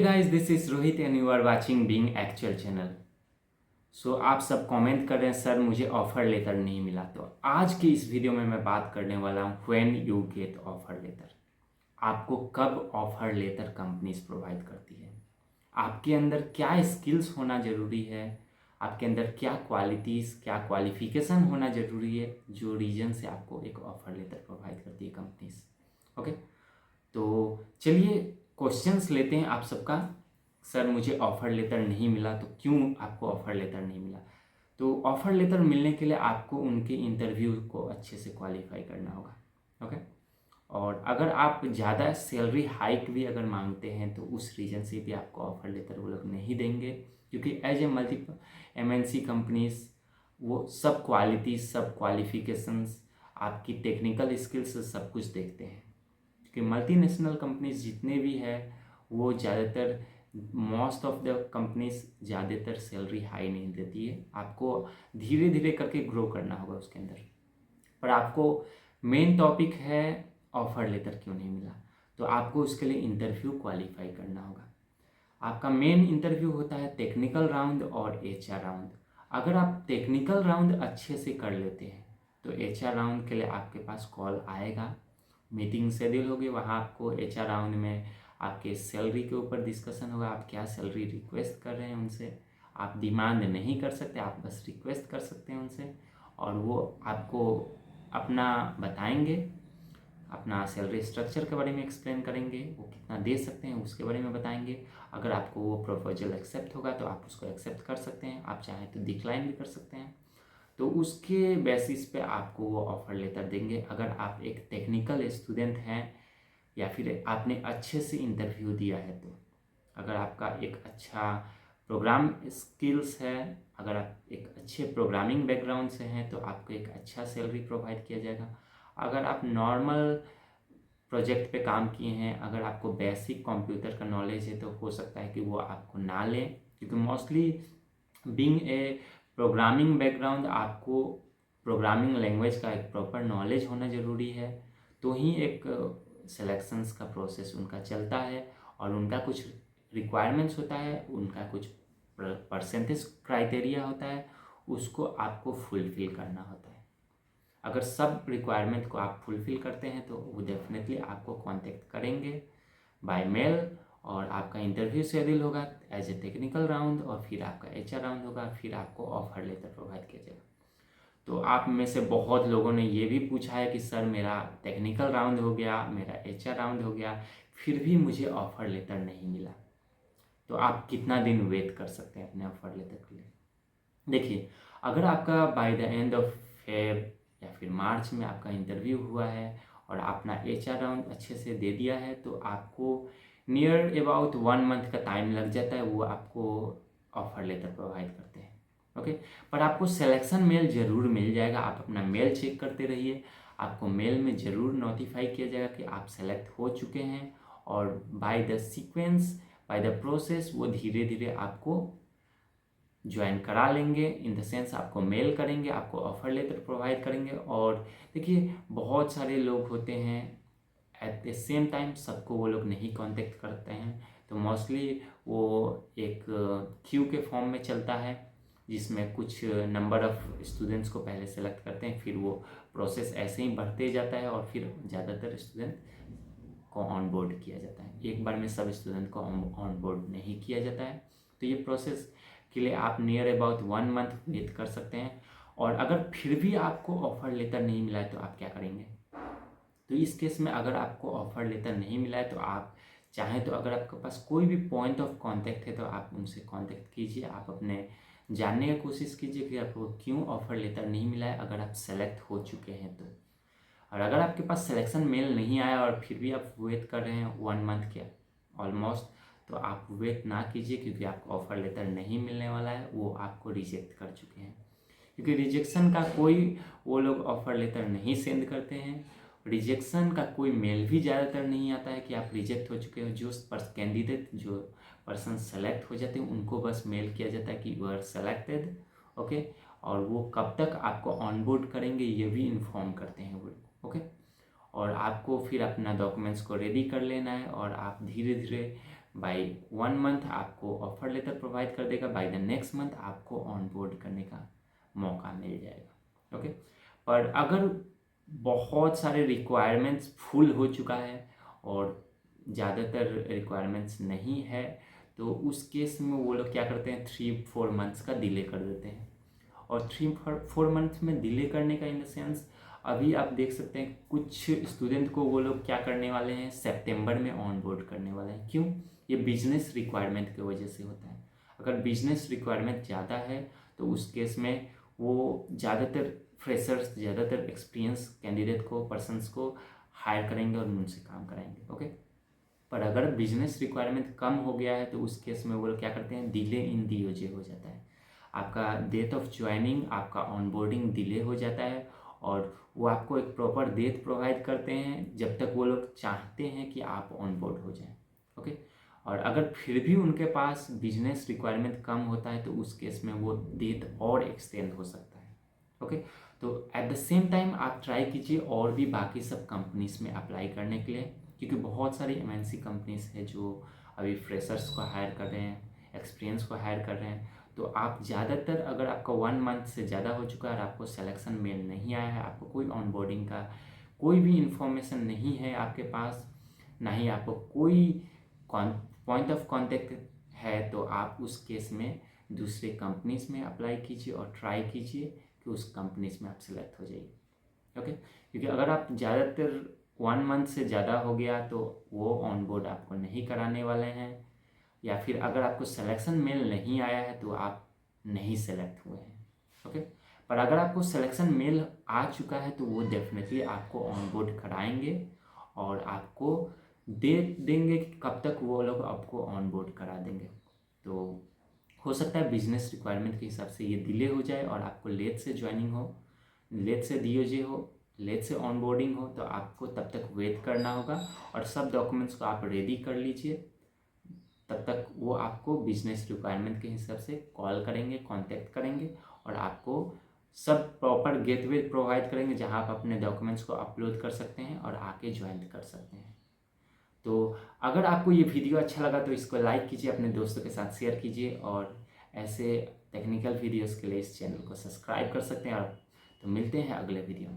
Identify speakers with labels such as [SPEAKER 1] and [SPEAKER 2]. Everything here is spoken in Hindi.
[SPEAKER 1] Guys, this is Rohit and you are watching being actual channel. So आप सब कमेंट कर रहे हैं सर मुझे ऑफर लेटर नहीं मिला। तो आज की इस वीडियो में मैं बात करने वाला हूँ when you get offer letter. आपको कब ऑफर लेटर कंपनीज प्रोवाइड करती है, आपके अंदर क्या स्किल्स होना ज़रूरी है, आपके अंदर क्या क्वालिटीज़ क्या क्वालिफिकेशन होना ज़रूरी है, जो रीजन से आपको एक ऑफर लेटर प्रोवाइड करती है कंपनीज। ओके, तो चलिए क्वेश्चंस लेते हैं आप सबका। सर मुझे ऑफ़र लेटर नहीं मिला, तो क्यों आपको ऑफ़र लेटर नहीं मिला? तो ऑफ़र लेटर मिलने के लिए आपको उनके इंटरव्यू को अच्छे से क्वालिफाई करना होगा। ओके, और अगर आप ज़्यादा सैलरी हाइक भी अगर मांगते हैं तो उस रीजन से भी आपको ऑफ़र लेटर वो लोग नहीं देंगे, क्योंकि as a multiple MNC companies वो सब क्वालिटी सब क्वालिफिकेशंस आपकी टेक्निकल स्किल्स सब कुछ देखते हैं। कि मल्टीनेशनल कंपनीज जितने भी है वो ज़्यादातर मोस्ट ऑफ द कंपनीज ज़्यादातर सैलरी हाई नहीं देती है। आपको धीरे धीरे करके ग्रो करना होगा उसके अंदर। पर आपको मेन टॉपिक है ऑफर लेटर क्यों नहीं मिला, तो आपको उसके लिए इंटरव्यू क्वालिफाई करना होगा। आपका मेन इंटरव्यू होता है टेक्निकल राउंड और एचआर राउंड। अगर आप टेक्निकल राउंड अच्छे से कर लेते हैं तो एचआर राउंड के लिए आपके पास कॉल आएगा, मीटिंग शेड्यूल होगी। वहाँ आपको एचआर राउंड में आपके सैलरी के ऊपर डिस्कशन होगा, आप क्या सैलरी रिक्वेस्ट कर रहे हैं उनसे। आप डिमांड नहीं कर सकते, आप बस रिक्वेस्ट कर सकते हैं उनसे, और वो आपको अपना बताएंगे, अपना सैलरी स्ट्रक्चर के बारे में एक्सप्लेन करेंगे, वो कितना दे सकते हैं उसके बारे में बताएंगे। अगर आपको वो प्रपोजल एक्सेप्ट होगा तो आप उसको एक्सेप्ट कर सकते हैं, आप चाहें तो डिक्लाइन भी कर सकते हैं। तो उसके बेसिस पे आपको वो ऑफ़र लेटर देंगे। अगर आप एक टेक्निकल स्टूडेंट हैं या फिर आपने अच्छे से इंटरव्यू दिया है, तो अगर आपका एक अच्छा प्रोग्राम स्किल्स है, अगर आप एक अच्छे प्रोग्रामिंग बैकग्राउंड से हैं तो आपको एक अच्छा सैलरी प्रोवाइड किया जाएगा। अगर आप नॉर्मल प्रोजेक्ट पे काम किए हैं, अगर आपको बेसिक कंप्यूटर का नॉलेज है, तो हो सकता है कि वो आपको ना लें, क्योंकि mostly being a programming background आपको प्रोग्रामिंग लैंग्वेज का एक प्रॉपर नॉलेज होना ज़रूरी है। तो ही एक सिलेक्शंस का प्रोसेस उनका चलता है, और उनका कुछ रिक्वायरमेंट्स होता है, उनका कुछ परसेंटेज क्राइटेरिया होता है, उसको आपको फुलफ़िल करना होता है। अगर सब रिक्वायरमेंट को आप फुलफ़िल करते हैं तो वो डेफिनेटली आपको कांटेक्ट करेंगे बाय मेल, और आपका इंटरव्यू शेड्यूल होगा एज ए टेक्निकल राउंड, और फिर आपका एचआर राउंड होगा, फिर आपको ऑफर लेटर प्रोवाइड किया जाएगा। तो आप में से बहुत लोगों ने ये भी पूछा है कि सर मेरा टेक्निकल राउंड हो गया, मेरा एचआर राउंड हो गया, फिर भी मुझे ऑफर लेटर नहीं मिला। तो आप कितना दिन वेट कर सकते हैं अपने ऑफर लेटर के लिए? देखिए, अगर आपका by the end of Feb या फिर मार्च में आपका इंटरव्यू हुआ है और आपने एचआर राउंड अच्छे से दे दिया है, तो आपको नियर अबाउट 1 मंथ का टाइम लग जाता है, वो आपको ऑफर लेटर प्रोवाइड करते हैं। ओके, पर आपको सिलेक्शन मेल ज़रूर मिल जाएगा। आप अपना मेल चेक करते रहिए, आपको मेल में ज़रूर नोटिफाई किया जाएगा कि आप सेलेक्ट हो चुके हैं, और by the sequence by the process वो धीरे धीरे आपको ज्वाइन करा लेंगे। इन द सेंस आपको मेल करेंगे, आपको ऑफर लेटर प्रोवाइड करेंगे। और देखिए, बहुत सारे लोग होते हैं, एट द सेम टाइम सबको वो लोग नहीं कांटेक्ट करते हैं, तो मोस्टली वो एक क्यू के फॉर्म में चलता है, जिसमें कुछ नंबर ऑफ स्टूडेंट्स को पहले सेलेक्ट करते हैं, फिर वो प्रोसेस ऐसे ही बढ़ते जाता है, और फिर ज़्यादातर स्टूडेंट को ऑन बोर्ड किया जाता है। एक बार में सब स्टूडेंट को ऑन बोर्ड नहीं किया जाता है। तो ये प्रोसेस के लिए आप नियर अबाउट 1 मंथ वेट कर सकते हैं। और अगर फिर भी आपको ऑफर लेटर नहीं मिला है तो आप क्या करेंगे? तो इस केस में अगर आपको ऑफर लेटर नहीं मिला है तो आप चाहें तो, अगर आपके पास कोई भी पॉइंट ऑफ कांटेक्ट है तो आप उनसे कांटेक्ट कीजिए, आप अपने जानने की कोशिश कीजिए कि आपको क्यों ऑफर लेटर नहीं मिला है अगर आप सेलेक्ट हो चुके हैं तो। और अगर आपके पास सिलेक्शन मेल नहीं आया और फिर भी आप वेट कर रहे हैं 1 मंथ के ऑलमोस्ट, तो आप वेट ना कीजिए, क्योंकि आपको ऑफर लेटर नहीं मिलने वाला है, वो आपको रिजेक्ट कर चुके हैं। क्योंकि रिजेक्शन का कोई वो लोग ऑफर लेटर नहीं सेंड करते हैं, रिजेक्शन का कोई मेल भी ज़्यादातर नहीं आता है कि आप रिजेक्ट हो चुके हो। जो कैंडिडेट जो पर्सन सेलेक्ट हो जाते हैं उनको बस मेल किया जाता है कि यू आर सेलेक्टेड। ओके, और वो कब तक आपको ऑनबोर्ड करेंगे ये भी इन्फॉर्म करते हैं वो। ओके, और आपको फिर अपना डॉक्यूमेंट्स को रेडी कर लेना है, और आप धीरे धीरे बाय 1 मंथ आपको ऑफर लेटर प्रोवाइड कर देगा, बाय द नेक्स्ट मंथ आपको ऑन बोर्ड करने का मौका मिल जाएगा। ओके, पर अगर बहुत सारे रिक्वायरमेंट्स फुल हो चुका है और ज़्यादातर रिक्वायरमेंट्स नहीं है, तो उस केस में वो लोग क्या करते हैं, 3-4 मंथ्स का डिले कर देते हैं। और 3-4 मंथ में डिले करने का इन द सेंस, अभी आप देख सकते हैं कुछ स्टूडेंट को वो लोग क्या करने वाले हैं, सितंबर में ऑन बोर्ड करने वाले हैं। क्यों? ये बिजनेस रिक्वायरमेंट की वजह से होता है। अगर बिजनेस रिक्वायरमेंट ज़्यादा है तो उस केस में वो ज़्यादातर फ्रेशर्स, ज़्यादातर एक्सपीरियंस कैंडिडेट को, पर्सनस को हायर करेंगे और उनसे काम कराएंगे। ओके, पर अगर बिजनेस रिक्वायरमेंट कम हो गया है तो उस केस में वो लोग क्या करते हैं, डिले इन डीओजे हो जाता है। आपका डेट ऑफ ज्वाइनिंग, आपका ऑनबोर्डिंग डिले हो जाता है और वो आपको एक प्रॉपर डेट प्रोवाइड करते हैं जब तक वो लोग चाहते हैं कि आप ऑनबोर्ड हो जाएं। ओके, और अगर फिर भी उनके पास बिजनेस रिक्वायरमेंट कम होता है तो उस केस में वो डेट और एक्सटेंड हो सकता है। ओके, तो एट द सेम टाइम आप ट्राई कीजिए और भी बाकी सब कंपनीज में अप्लाई करने के लिए, क्योंकि बहुत सारी एमएनसी कंपनीज है जो अभी फ्रेशर्स को हायर कर रहे हैं, एक्सपीरियंस को हायर कर रहे हैं। तो आप ज़्यादातर, अगर आपका 1 मंथ से ज़्यादा हो चुका है और आपको सिलेक्शन मेल नहीं आया है, आपको कोई ऑनबोर्डिंग का कोई भी इंफॉर्मेशन नहीं है आपके पास, ना ही आपको कोई पॉइंट ऑफ कांटेक्ट है, तो आप उस केस में दूसरे कंपनीज में अप्लाई कीजिए और ट्राई कीजिए कि उस कंपनीज में आप सिलेक्ट हो जाइए। ओके, क्योंकि अगर आप ज़्यादातर 1 मंथ से ज़्यादा हो गया तो वो ऑन बोर्ड आपको नहीं कराने वाले हैं, या फिर अगर आपको सिलेक्शन मेल नहीं आया है तो आप नहीं सेलेक्ट हुए हैं। ओके, पर अगर आपको सिलेक्शन मेल आ चुका है तो वो डेफिनेटली आपको ऑन बोर्ड कराएंगे और आपको डेट देंगे कि कब तक वो लोग आपको ऑन बोर्ड करा देंगे। तो हो सकता है बिजनेस रिक्वायरमेंट के हिसाब से ये डिले हो जाए और आपको लेट से ज्वाइनिंग हो, लेट से डीओजे हो, लेट से ऑनबोर्डिंग हो, तो आपको तब तक वेट करना होगा और सब डॉक्यूमेंट्स को आप रेडी कर लीजिए। तब तक वो आपको बिजनेस रिक्वायरमेंट के हिसाब से कॉल करेंगे, कांटेक्ट करेंगे और आपको सब प्रॉपर गेटवे प्रोवाइड करेंगे जहां आप अपने डॉक्यूमेंट्स को अपलोड कर सकते हैं और आके ज्वाइन कर सकते हैं। तो अगर आपको ये वीडियो अच्छा लगा तो इसको लाइक कीजिए, अपने दोस्तों के साथ शेयर कीजिए और ऐसे टेक्निकल वीडियोस के लिए इस चैनल को सब्सक्राइब कर सकते हैं। और तो मिलते हैं अगले वीडियो में।